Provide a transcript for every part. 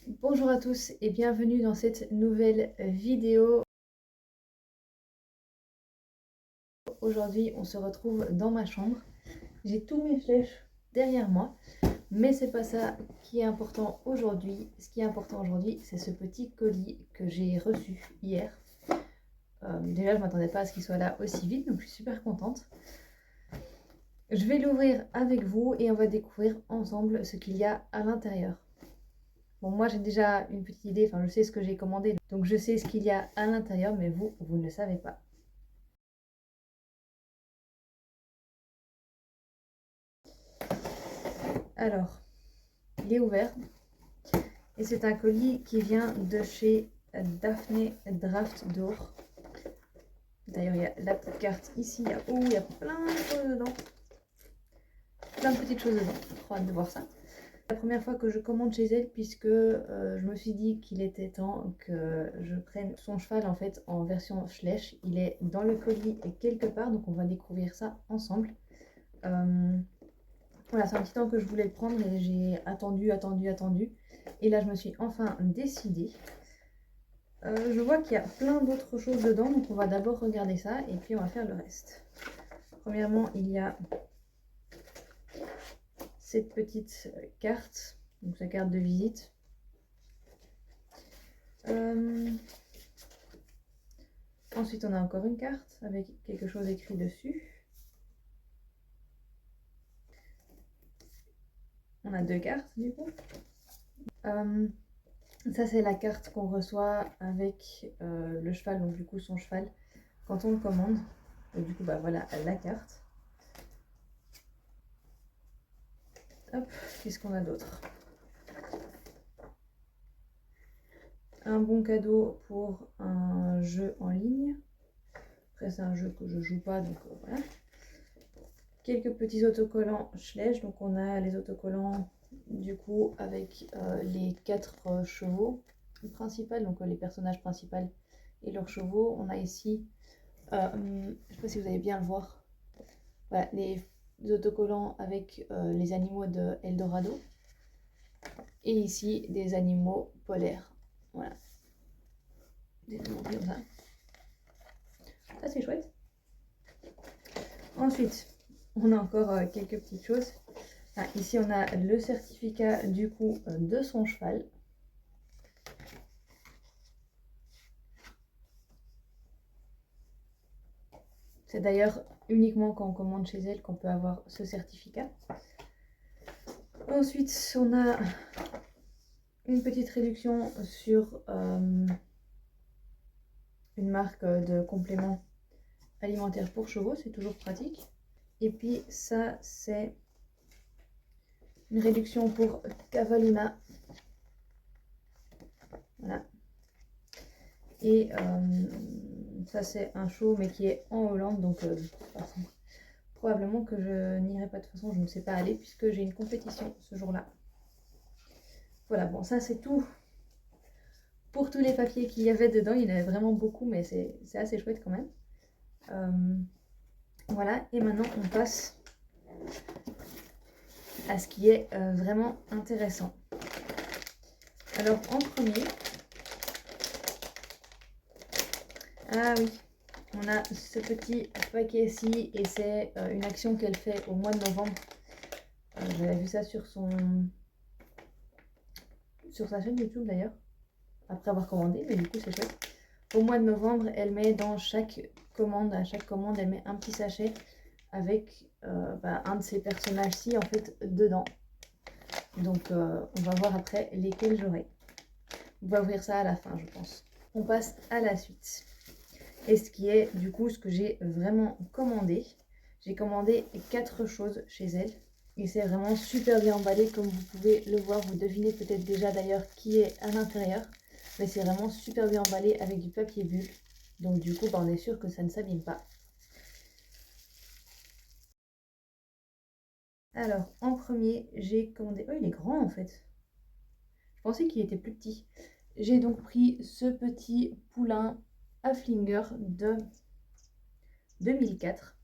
Bonjour à tous et bienvenue dans cette nouvelle vidéo. Aujourd'hui, on se retrouve dans ma chambre. J'ai tous mes flèches derrière moi, mais c'est pas ça qui est important aujourd'hui. Ce qui est important aujourd'hui, c'est ce petit colis que j'ai reçu hier. Déjà, je m'attendais pas à ce qu'il soit là aussi vite, donc je suis super contente. Je vais l'ouvrir avec vous et on va découvrir ensemble ce qu'il y a à l'intérieur. Bon, moi j'ai déjà une petite idée, enfin je sais ce que j'ai commandé, donc je sais ce qu'il y a à l'intérieur, mais vous ne le savez pas. Alors, il est ouvert et c'est un colis qui vient de chez Daphné Draft Door. D'ailleurs, il y a la petite carte ici, il y a plein de choses dedans. Plein de petites choses dedans, trop hâte de voir ça. C'est la première fois que je commande chez elle puisque je me suis dit qu'il était temps que je prenne son cheval en fait en version Schleich. Il est dans le colis quelque part, donc on va découvrir ça ensemble. Voilà, c'est un petit temps que je voulais le prendre et j'ai attendu. Et là, je me suis enfin décidée. Je vois qu'il y a plein d'autres choses dedans, donc on va d'abord regarder ça et puis on va faire le reste. Premièrement, il y a cette petite carte, donc sa carte de visite. Ensuite, on a encore une carte avec quelque chose écrit dessus. On a deux cartes du coup. Ça, c'est la carte qu'on reçoit avec le cheval, donc du coup son cheval, quand on le commande. Et du coup, bah voilà la carte. Hop, qu'est-ce qu'on a d'autre? Un bon cadeau pour un jeu en ligne. Après, c'est un jeu que je joue pas, donc voilà. Quelques petits autocollants Schleich. Donc, on a les autocollants du coup avec les 4 chevaux principaux, donc les personnages principaux et leurs chevaux. On a ici, je ne sais pas si vous allez bien le voir, voilà, les autocollants avec les animaux de Eldorado. Et ici, des animaux polaires. Voilà. Des animaux comme ça. Ça, c'est chouette. Ensuite, on a encore quelques petites choses. Ah, ici, on a le certificat du coup de son cheval. C'est d'ailleurs uniquement quand on commande chez elle qu'on peut avoir ce certificat. Ensuite, on a une petite réduction sur une marque de compléments alimentaires pour chevaux. C'est toujours pratique. Et puis ça, c'est une réduction pour Cavallina. Voilà. Et ça, c'est un show, mais qui est en Hollande. Donc, probablement que je n'irai pas. De toute façon, je ne sais pas aller puisque j'ai une compétition ce jour-là. Voilà, bon, ça, c'est tout pour tous les papiers qu'il y avait dedans. Il y en avait vraiment beaucoup, mais c'est assez chouette quand même. Voilà, et maintenant, on passe à ce qui est vraiment intéressant. Alors, en premier... Ah oui, on a ce petit paquet-ci et c'est une action qu'elle fait au mois de novembre. J'avais vu ça sur sa chaîne YouTube d'ailleurs, après avoir commandé, mais du coup c'est chouette. Au mois de novembre, elle met dans chaque commande, à chaque commande, elle met un petit sachet avec un de ces personnages-ci en fait dedans. Donc on va voir après lesquels j'aurai. On va ouvrir ça à la fin, je pense. On passe à la suite. Et ce qui est du coup ce que j'ai vraiment commandé. J'ai commandé 4 choses chez elle. Et c'est vraiment super bien emballé, comme vous pouvez le voir. Vous devinez peut-être déjà d'ailleurs qui est à l'intérieur. Mais c'est vraiment super bien emballé avec du papier bulle. Donc du coup, on est sûr que ça ne s'abîme pas. Alors, en premier, j'ai commandé... Oh, il est grand en fait. Je pensais qu'il était plus petit. J'ai donc pris ce petit poulain Haflinger de 2004.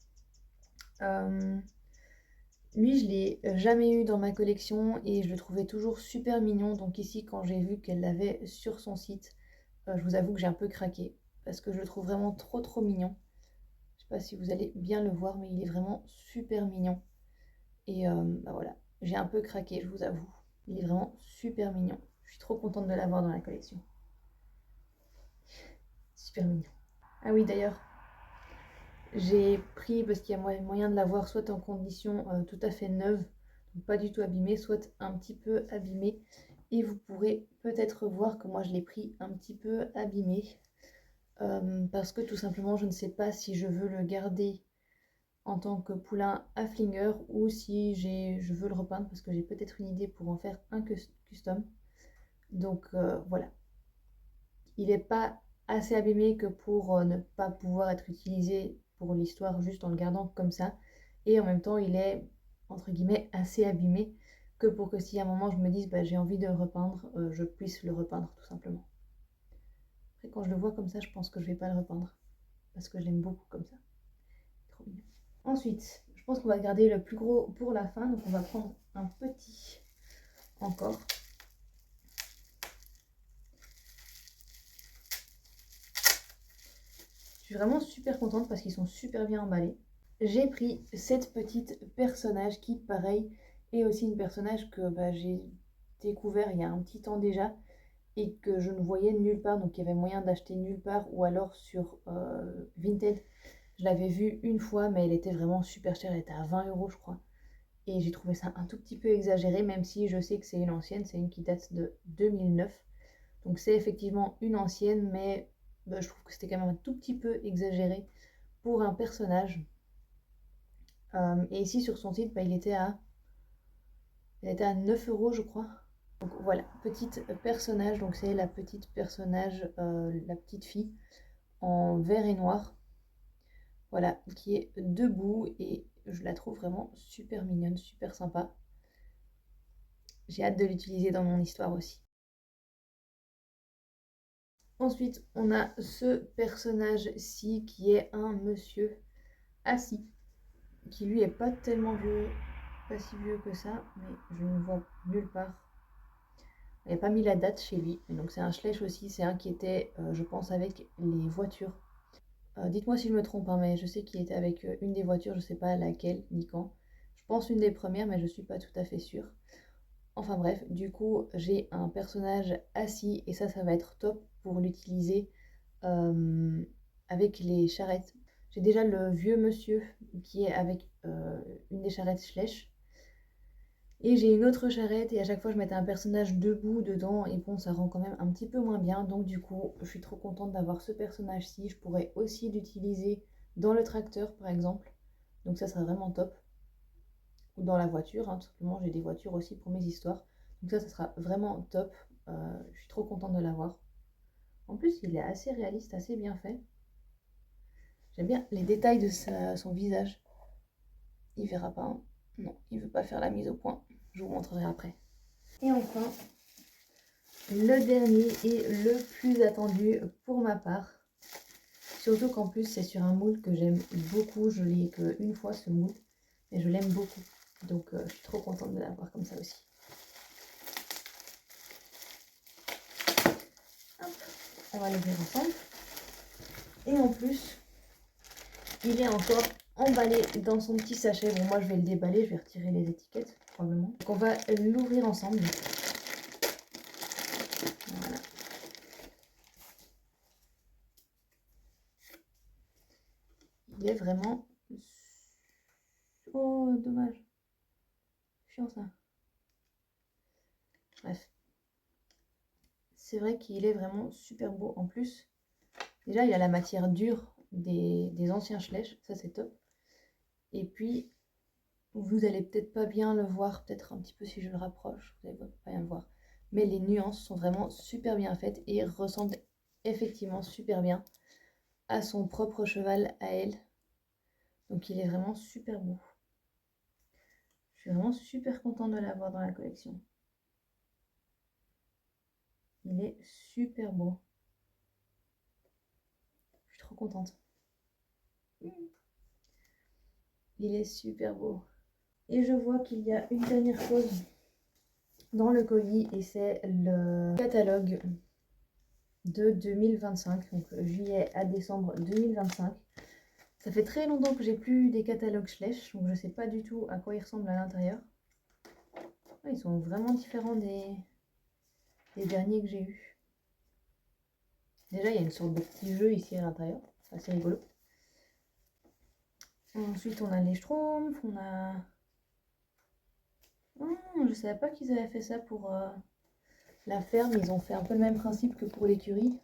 Lui, je l'ai jamais eu dans ma collection et je le trouvais toujours super mignon. Donc ici, quand j'ai vu qu'elle l'avait sur son site, je vous avoue que j'ai un peu craqué parce que je le trouve vraiment trop mignon. Je sais pas si vous allez bien le voir, mais il est vraiment super mignon. Et bah voilà, j'ai un peu craqué, je vous avoue. Il est vraiment super mignon. Je suis trop contente de l'avoir dans la collection. Super mignon. Ah oui, d'ailleurs, j'ai pris, parce qu'il y a moyen de l'avoir soit en condition tout à fait neuve, donc pas du tout abîmée, soit un petit peu abîmée. Et vous pourrez peut-être voir que moi je l'ai pris un petit peu abîmé. Parce que tout simplement je ne sais pas si je veux le garder en tant que poulain à flinger ou si je veux le repeindre parce que j'ai peut-être une idée pour en faire un custom. Donc voilà. Il n'est pas assez abîmé que pour ne pas pouvoir être utilisé pour l'histoire juste en le gardant comme ça. Et en même temps, il est, entre guillemets, assez abîmé que pour que si à un moment je me dise bah, j'ai envie de le repeindre, je puisse le repeindre tout simplement. Après, quand je le vois comme ça, je pense que je vais pas le repeindre parce que je l'aime beaucoup comme ça. Trop mignon. Ensuite, je pense qu'on va garder le plus gros pour la fin. Donc on va prendre un petit encore. Je suis vraiment super contente parce qu'ils sont super bien emballés. J'ai pris cette petite personnage qui, pareil, est aussi une personnage que bah, j'ai découvert il y a un petit temps déjà et que je ne voyais nulle part. Donc il y avait moyen d'acheter nulle part ou alors sur Vinted. Je l'avais vue une fois, mais elle était vraiment super chère. Elle était à 20 € je crois. Et j'ai trouvé ça un tout petit peu exagéré, même si je sais que c'est une ancienne. C'est une qui date de 2009. Donc c'est effectivement une ancienne, mais bah, je trouve que c'était quand même un tout petit peu exagéré pour un personnage. Et ici sur son site, bah, il était à 9 € je crois. Donc voilà, petite personnage, donc c'est la petite personnage, la petite fille en vert et noir. Voilà, qui est debout et je la trouve vraiment super mignonne, super sympa. J'ai hâte de l'utiliser dans mon histoire aussi. Ensuite, on a ce personnage-ci qui est un monsieur assis, qui lui est pas tellement vieux, pas si vieux que ça, mais je ne vois nulle part. Il n'y a pas mis la date chez lui, donc c'est un Schleich aussi, c'est un qui était, je pense, avec les voitures. Dites-moi si je me trompe, hein, mais je sais qu'il était avec une des voitures, je ne sais pas laquelle ni quand. Je pense une des premières, mais je ne suis pas tout à fait sûre. Enfin bref, du coup, j'ai un personnage assis et ça va être top pour l'utiliser avec les charrettes. J'ai déjà le vieux monsieur qui est avec une des charrettes Schleich. Et j'ai une autre charrette et à chaque fois je mettais un personnage debout dedans et bon ça rend quand même un petit peu moins bien. Donc du coup je suis trop contente d'avoir ce personnage-ci. Je pourrais aussi l'utiliser dans le tracteur par exemple. Donc ça serait vraiment top. Ou dans la voiture, hein, tout simplement j'ai des voitures aussi pour mes histoires. Donc ça sera vraiment top. Je suis trop contente de l'avoir. En plus il est assez réaliste, assez bien fait. J'aime bien les détails de son visage. Il verra pas, hein. Non, il veut pas faire la mise au point. Je vous montrerai après. Et enfin, le dernier et le plus attendu pour ma part. Surtout qu'en plus c'est sur un moule que j'aime beaucoup. Je l'ai qu'une fois ce moule, mais je l'aime beaucoup. Donc je suis trop contente de l'avoir comme ça aussi. Hop, on va l'ouvrir ensemble. Et en plus, il est encore emballé dans son petit sachet. Bon, moi je vais le déballer, je vais retirer les étiquettes probablement. Donc on va l'ouvrir ensemble. Voilà. Il est vraiment... Oh, dommage. Chiant ça. Bref. C'est vrai qu'il est vraiment super beau. En plus, déjà, il y a la matière dure des anciens Schleich. Ça, c'est top. Et puis, vous allez peut-être pas bien le voir. Peut-être un petit peu si je le rapproche. Vous allez pas bien le voir. Mais les nuances sont vraiment super bien faites et ressemblent effectivement super bien à son propre cheval à elle. Donc, il est vraiment super beau. Je suis vraiment super contente de l'avoir dans la collection. Il est super beau. Je suis trop contente. Il est super beau. Et je vois qu'il y a une dernière chose dans le colis et c'est le catalogue de 2025, donc juillet à décembre 2025. Ça fait très longtemps que j'ai plus des catalogues Schleich, donc je sais pas du tout à quoi ils ressemblent à l'intérieur. Ils sont vraiment différents des derniers que j'ai eus. Déjà, il y a une sorte de petit jeu ici à l'intérieur, c'est assez rigolo. Ensuite, on a les Schtroumpfs, on a... Oh, je savais pas qu'ils avaient fait ça pour la ferme. Ils ont fait un peu le même principe que pour l'écurie.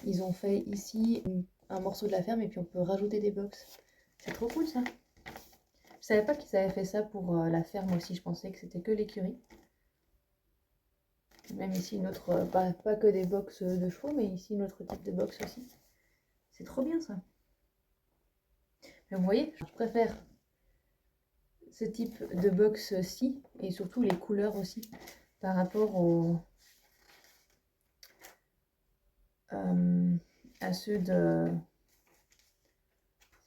Ils ont fait ici un morceau de la ferme et puis on peut rajouter des box. C'est trop cool ça. Je savais pas qu'ils avaient fait ça pour la ferme aussi. Je pensais que c'était que l'écurie. Même ici une autre, pas que des box de chevaux, mais ici une autre type de box aussi. C'est trop bien ça. Mais vous voyez, je préfère ce type de box-ci et surtout les couleurs aussi par rapport à ceux de...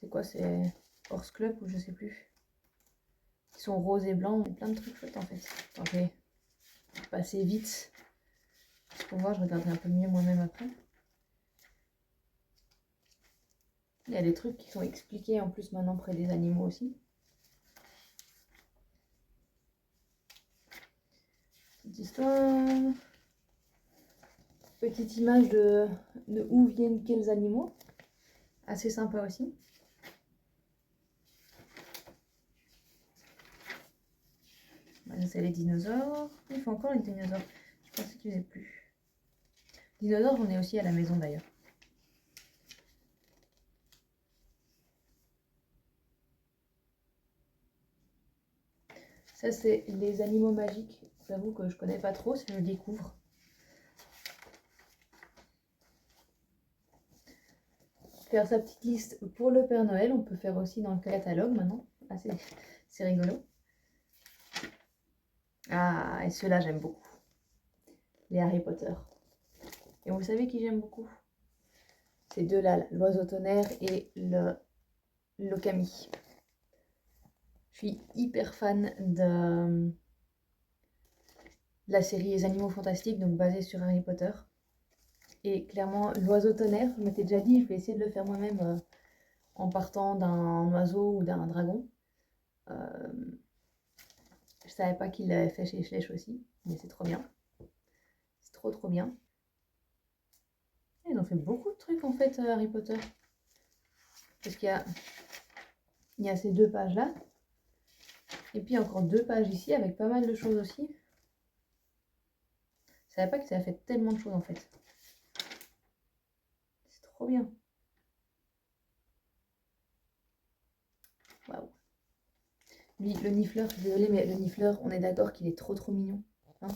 C'est quoi, c'est Horse Club ou je sais plus. Qui sont roses et blancs. Il y a plein de trucs chouettes en fait. Attends, je vais passer vite. Pour voir, je regarderai un peu mieux moi-même après. Il y a des trucs qui sont expliqués en plus maintenant près des animaux aussi. Petite histoire. Petite image de où viennent quels animaux. Assez sympa aussi. Voilà, c'est les dinosaures. Il faut encore les dinosaures. Je pensais qu'il n'y en avait plus. Dinosaures, j'en ai aussi à la maison d'ailleurs. Ça, c'est les animaux magiques. J'avoue que je connais pas trop, si je le découvre. Faire sa petite liste pour le Père Noël. On peut faire aussi dans le catalogue maintenant. Ah, c'est rigolo. Ah, et ceux-là, j'aime beaucoup. Les Harry Potter. Et vous savez qui j'aime beaucoup? Ces deux-là, l'oiseau tonnerre et l'Okami. Je suis hyper fan de la série Les Animaux Fantastiques, donc basée sur Harry Potter. Et clairement, l'oiseau tonnerre, je m'étais déjà dit, je vais essayer de le faire moi-même en partant d'un oiseau ou d'un dragon. Je savais pas qu'il l'avait fait chez Schleich aussi, mais c'est trop bien. C'est trop trop bien. Et ils ont fait beaucoup de trucs en fait, Harry Potter. Parce qu'il y a ces deux pages là. Et puis encore deux pages ici avec pas mal de choses aussi. Je savais pas que ça a fait tellement de choses en fait. C'est trop bien. Waouh. Lui, le nifleur, je suis désolée, mais le nifleur, on est d'accord qu'il est trop trop mignon. Hein.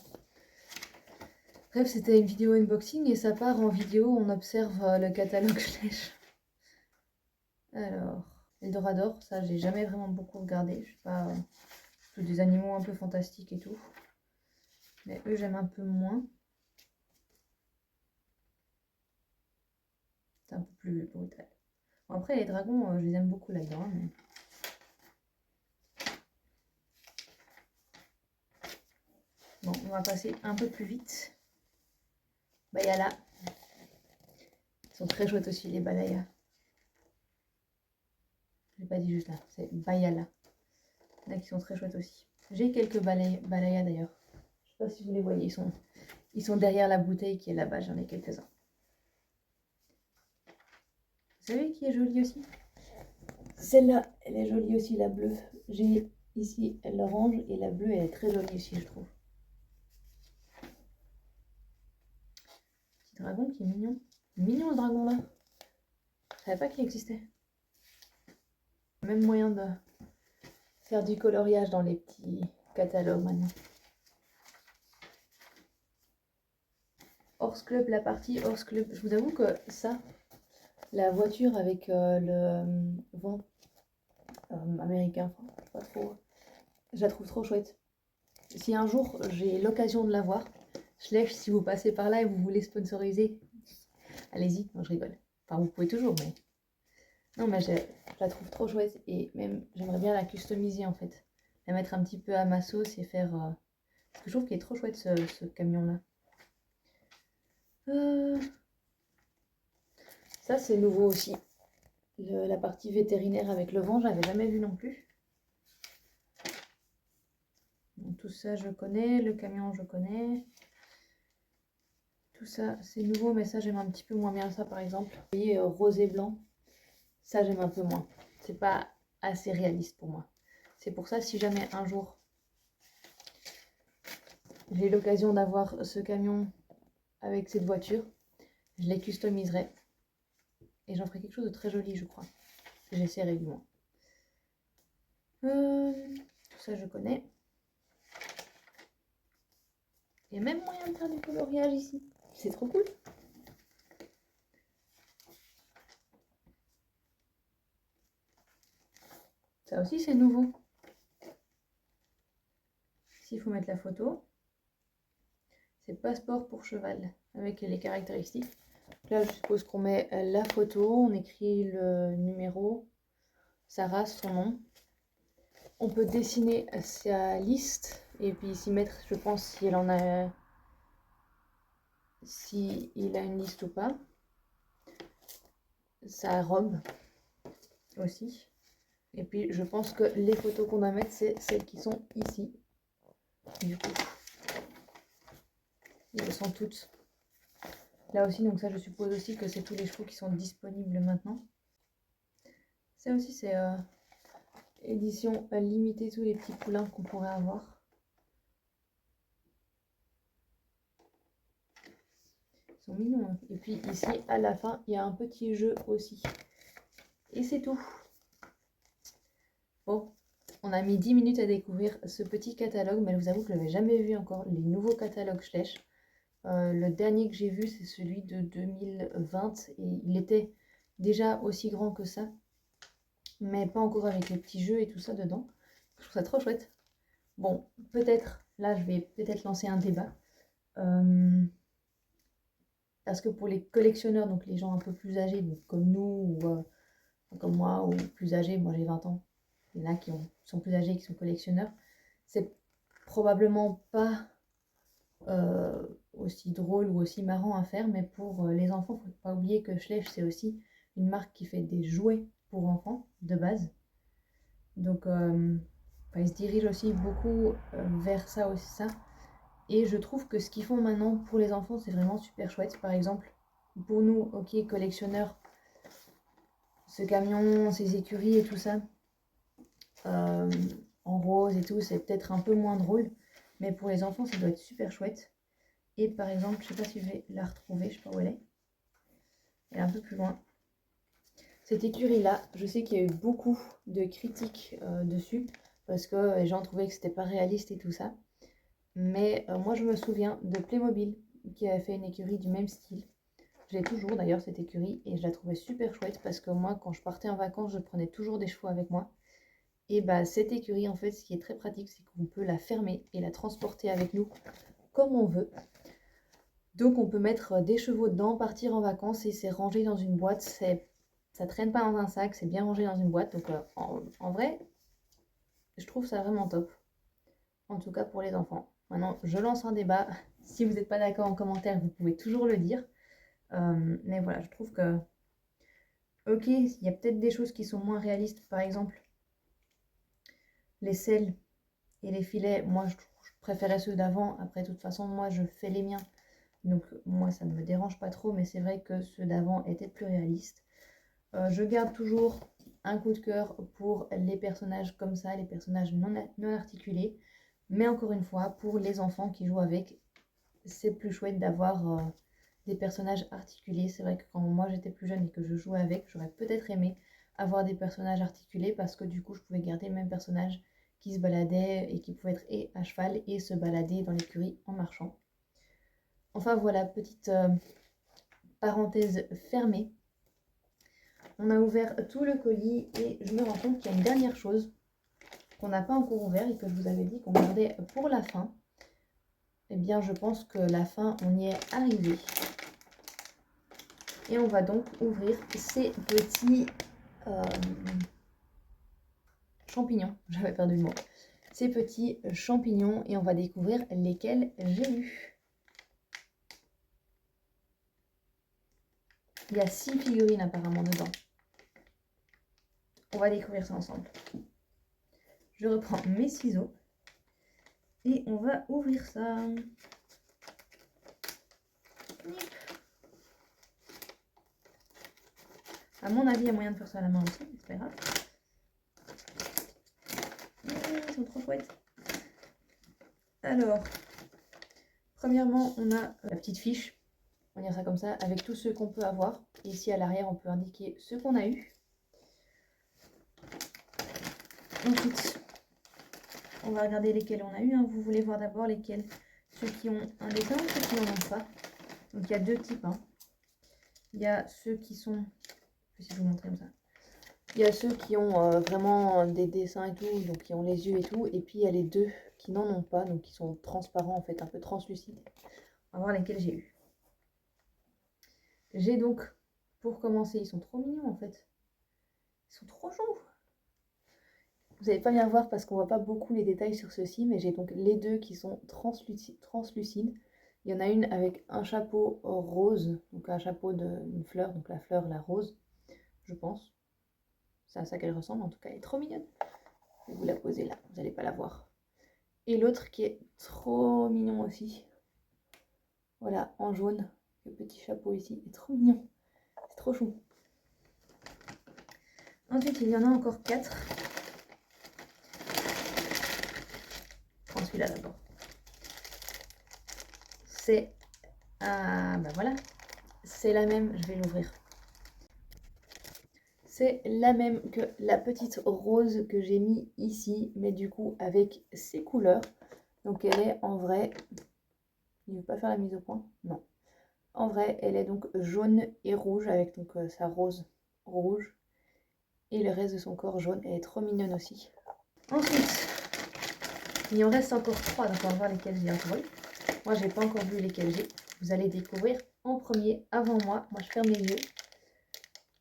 Bref, c'était une vidéo unboxing et ça part en vidéo. On observe le catalogue Schleich. Alors, Eldorador, ça j'ai jamais vraiment beaucoup regardé. Je sais pas, plutôt des animaux un peu fantastiques et tout. Mais eux, j'aime un peu moins. C'est un peu plus brutal. Bon, après, les dragons, je les aime beaucoup là-dedans. Mais... Bon, on va passer un peu plus vite. Bayala. Ils sont très chouettes aussi, les balayas. Je l'ai pas dit juste là, c'est Bayala. Il y en a qui sont très chouettes aussi. J'ai quelques balayas d'ailleurs. Je sais pas si vous les voyez, ils sont derrière la bouteille qui est là-bas, j'en ai quelques-uns. Vous savez qui est jolie aussi? Celle-là, elle est jolie aussi, la bleue. J'ai ici l'orange et la bleue, elle est très jolie aussi, je trouve. Petit dragon qui est mignon. Mignon le dragon là. Je savais pas qu'il existait. Même moyen de faire du coloriage dans les petits catalogues maintenant. Horse Club, la partie Horse Club. Je vous avoue que ça, la voiture avec le vent américain, enfin, pas trop. Je la trouve trop chouette. Si un jour j'ai l'occasion de la voir, Schleich, si vous passez par là et vous voulez sponsoriser, allez-y. Non, je rigole. Enfin, vous pouvez toujours, mais... Non, mais je la trouve trop chouette et même j'aimerais bien la customiser en fait. la mettre un petit peu à ma sauce et faire... Parce que je trouve qu'il est trop chouette ce camion-là. Ça, c'est nouveau aussi. La partie vétérinaire avec le vent, j'avais jamais vu non plus. Donc, tout ça, je connais. Le camion, je connais. Tout ça, c'est nouveau, mais ça, j'aime un petit peu moins bien ça, par exemple. Vous voyez, rose et blanc, ça, j'aime un peu moins. C'est pas assez réaliste pour moi. C'est pour ça, si jamais un jour, j'ai l'occasion d'avoir ce camion avec cette voiture, je les customiserai. Et j'en ferai quelque chose de très joli, je crois. J'essaierai du moins. Tout ça, je connais. Il y a même moyen de faire du coloriage ici. C'est trop cool. Ça aussi, c'est nouveau. Ici, il faut mettre la photo. C'est passeport pour cheval avec les caractéristiques. Là, je suppose qu'on met la photo, on écrit le numéro, sa race, son nom. On peut dessiner sa liste et puis s'y mettre, je pense, si elle en a, si il a une liste ou pas. Sa robe aussi. Et puis, je pense que les photos qu'on doit mettre, c'est celles qui sont ici. Du coup, elles sont toutes là aussi. Donc ça, je suppose aussi que c'est tous les chevaux qui sont disponibles maintenant. Ça aussi, c'est édition limitée, tous les petits poulains qu'on pourrait avoir. Ils sont mignons. Hein. Et puis ici, à la fin, il y a un petit jeu aussi. Et c'est tout. Bon, on a mis 10 minutes à découvrir ce petit catalogue, mais je vous avoue que je n'avais jamais vu encore les nouveaux catalogues Schleich. Le dernier que j'ai vu, c'est celui de 2020 et il était déjà aussi grand que ça, mais pas encore avec les petits jeux et tout ça dedans. Je trouve ça trop chouette. Bon, peut-être, là je vais peut-être lancer un débat. Parce que pour les collectionneurs, donc les gens un peu plus âgés, donc comme nous ou comme moi, ou plus âgés, moi j'ai 20 ans, il y en a qui sont plus âgés, qui sont collectionneurs, c'est probablement pas aussi drôle ou aussi marrant à faire, mais pour les enfants, il ne faut pas oublier que Schleich, c'est aussi une marque qui fait des jouets pour enfants de base. Donc, ils se dirigent aussi beaucoup vers ça aussi, ça. Et je trouve que ce qu'ils font maintenant pour les enfants, c'est vraiment super chouette. Par exemple, pour nous, ok, collectionneurs, ce camion, ces écuries et tout ça, en rose et tout, c'est peut-être un peu moins drôle. Mais pour les enfants, ça doit être super chouette. Et par exemple, je ne sais pas si je vais la retrouver, je ne sais pas où elle est. Elle est un peu plus loin. Cette écurie-là, je sais qu'il y a eu beaucoup de critiques dessus, parce que les gens trouvaient que c'était pas réaliste et tout ça. Mais moi, je me souviens de Playmobil, qui avait fait une écurie du même style. Je l'ai toujours d'ailleurs, cette écurie, et je la trouvais super chouette, parce que moi, quand je partais en vacances, je prenais toujours des chevaux avec moi. Et bah, cette écurie, en fait, ce qui est très pratique, c'est qu'on peut la fermer et la transporter avec nous comme on veut. Donc on peut mettre des chevaux dedans, partir en vacances et c'est rangé dans une boîte. Ça traîne pas dans un sac, c'est bien rangé dans une boîte. Donc en vrai, je trouve ça vraiment top. En tout cas pour les enfants. Maintenant, je lance un débat. Si vous n'êtes pas d'accord en commentaire, vous pouvez toujours le dire. Mais voilà, je trouve que... Ok, il y a peut-être des choses qui sont moins réalistes. Par exemple, les selles et les filets. Moi, je préférais ceux d'avant. Après, de toute façon, moi, je fais les miens. Donc moi ça ne me dérange pas trop, mais c'est vrai que ceux d'avant étaient plus réalistes. Je garde toujours un coup de cœur pour les personnages comme ça, les personnages non articulés. Mais encore une fois, pour les enfants qui jouent avec, c'est plus chouette d'avoir des personnages articulés. C'est vrai que quand moi j'étais plus jeune et que je jouais avec, j'aurais peut-être aimé avoir des personnages articulés parce que du coup je pouvais garder le même personnage qui se baladait et qui pouvait être et à cheval et se balader dans l'écurie en marchant. Enfin voilà, petite parenthèse fermée. On a ouvert tout le colis et je me rends compte qu'il y a une dernière chose qu'on n'a pas encore ouvert et que je vous avais dit qu'on gardait pour la fin. Eh bien, je pense que la fin, on y est arrivé. Et on va donc ouvrir ces petits champignons. J'avais perdu le mot. ces petits champignons et on va découvrir lesquels j'ai eu. Il y a 6 figurines apparemment dedans. On va découvrir ça ensemble. Je reprends mes ciseaux et on va ouvrir ça. À mon avis, il y a moyen de faire ça à la main aussi, mais c'est pas grave. Ils sont trop chouettes. Alors, premièrement, on a la petite fiche, on va dire ça comme ça, avec tous ceux qu'on peut avoir. Et ici à l'arrière, on peut indiquer ceux qu'on a eu. Ensuite, on va regarder lesquels on a eu. Hein. Vous voulez voir d'abord lesquels, ceux qui ont un dessin ou ceux qui n'en ont pas. Donc il y a deux types. Hein. Il y a ceux qui sont, je vais essayer de vous montrer comme ça. Il y a ceux qui ont vraiment des dessins et tout, donc qui ont les yeux et tout. Et puis il y a les deux qui n'en ont pas, donc qui sont transparents en fait, un peu translucides. On va voir lesquels j'ai eu. J'ai donc, pour commencer, ils sont trop mignons en fait. Ils sont trop chauds. Vous n'allez pas bien voir parce qu'on voit pas beaucoup les détails sur ceux-ci, mais j'ai donc les deux qui sont translucides. Il y en a une avec un chapeau rose, donc un chapeau d'une fleur, donc la fleur, la rose, je pense. C'est à ça qu'elle ressemble, en tout cas, elle est trop mignonne. Je vais vous la poser là, vous n'allez pas la voir. Et l'autre qui est trop mignon aussi. Voilà, en jaune, le petit chapeau ici, est trop mignon. C'est trop chou. Ensuite, il y en a encore 4. Je prends celui-là d'abord. C'est... Ah, bah voilà. C'est la même, je vais l'ouvrir. C'est la même que la petite rose que j'ai mis ici, mais du coup avec ces couleurs. Donc elle est en vrai... Il ne veut pas faire la mise au point? Non. En vrai, elle est donc jaune et rouge avec donc sa rose rouge. Et le reste de son corps jaune. Elle est trop mignonne aussi. Ensuite, il en reste encore 3, donc on va voir lesquels j'ai encore eu. Moi, j'ai pas encore vu lesquels j'ai. Vous allez découvrir en premier avant moi. Moi, je ferme les yeux.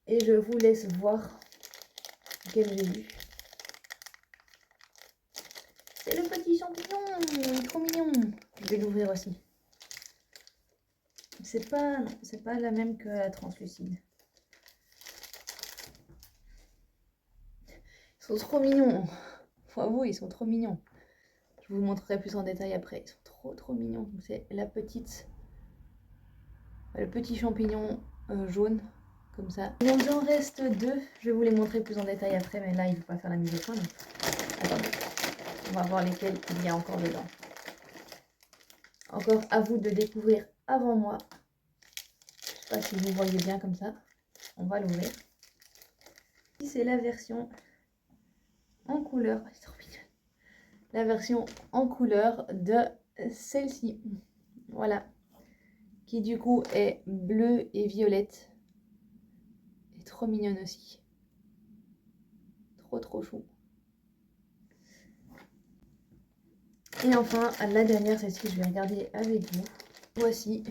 Et je vous laisse voir lesquels j'ai eu. C'est le petit champignon, il est trop mignon. Je vais l'ouvrir aussi. C'est pas la même que la translucide. Ils sont trop mignons. Faut avouer, ils sont trop mignons. Je vous montrerai plus en détail après. Ils sont trop mignons. C'est la petite, le petit champignon jaune, comme ça. Il en reste 2. Je vais vous les montrer plus en détail après, mais là, il ne faut pas faire la mise au point. Donc... Attendez. On va voir lesquels il y a encore dedans. Encore à vous de découvrir avant moi. Je ne sais pas si vous voyez bien comme ça. On va l'ouvrir. C'est la version en couleur. C'est trop mignon. La version en couleur de celle-ci. Voilà. Qui du coup est bleue et violette. Et trop mignonne aussi. Trop chou. Et enfin, la dernière, celle-ci, je vais regarder avec vous. Voici.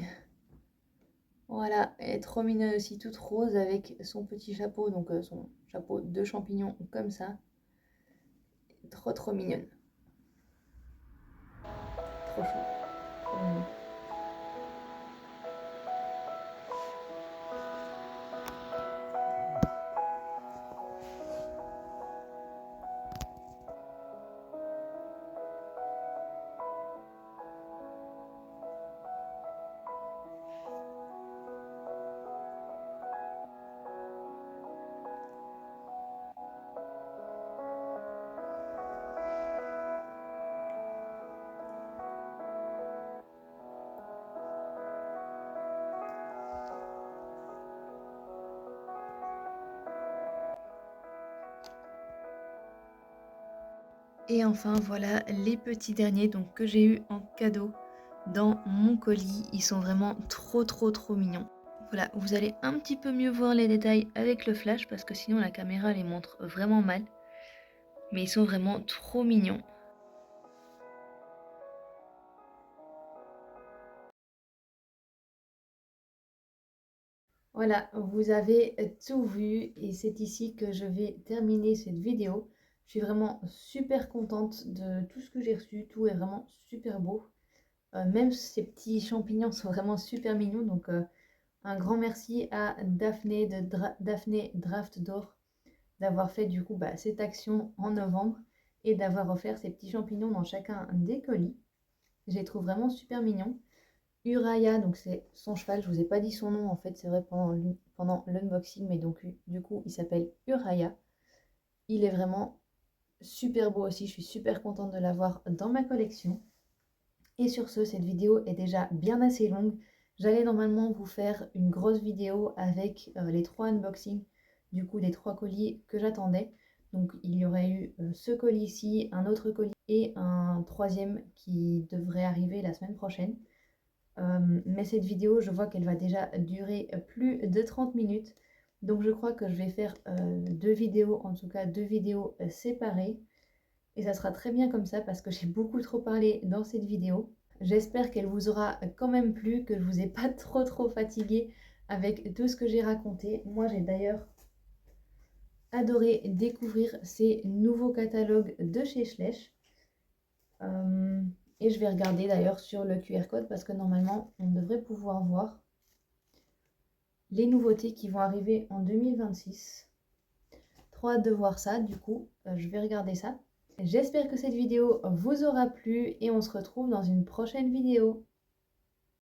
Voilà, elle est trop mignonne aussi, toute rose avec son petit chapeau, donc son chapeau de champignon comme ça. Trop mignonne. Trop chou. Trop mignon. Et enfin voilà les petits derniers donc, que j'ai eu en cadeau dans mon colis. Ils sont vraiment trop mignons. Voilà, vous allez un petit peu mieux voir les détails avec le flash parce que sinon la caméra les montre vraiment mal. Mais ils sont vraiment trop mignons. Voilà, vous avez tout vu et c'est ici que je vais terminer cette vidéo. Je suis vraiment super contente de tout ce que j'ai reçu. Tout est vraiment super beau. Même ces petits champignons sont vraiment super mignons. Donc un grand merci à Daphné de Daphné Draft d'Or d'avoir fait du coup cette action en novembre et d'avoir offert ces petits champignons dans chacun des colis. Je les trouve vraiment super mignons. Uraya, donc c'est son cheval, je vous ai pas dit son nom en fait, c'est vrai pendant l'unboxing, mais donc du coup il s'appelle Uraya. Il est vraiment super beau aussi, je suis super contente de l'avoir dans ma collection. Et sur ce, cette vidéo est déjà bien assez longue. J'allais normalement vous faire une grosse vidéo avec les 3 unboxings du coup des 3 colis que j'attendais. Donc il y aurait eu ce colis-ci, un autre colis et un troisième qui devrait arriver la semaine prochaine. Mais cette vidéo, je vois qu'elle va déjà durer plus de 30 minutes. Donc je crois que je vais faire 2 vidéos, en tout cas 2 vidéos séparées. Et ça sera très bien comme ça parce que j'ai beaucoup trop parlé dans cette vidéo. J'espère qu'elle vous aura quand même plu, que je vous ai pas trop fatigué avec tout ce que j'ai raconté. Moi j'ai d'ailleurs adoré découvrir ces nouveaux catalogues de chez Schleich. Et je vais regarder d'ailleurs sur le QR code parce que normalement on devrait pouvoir voir les nouveautés qui vont arriver en 2026. Trop hâte de voir ça, du coup je vais regarder ça. J'espère que cette vidéo vous aura plu et on se retrouve dans une prochaine vidéo.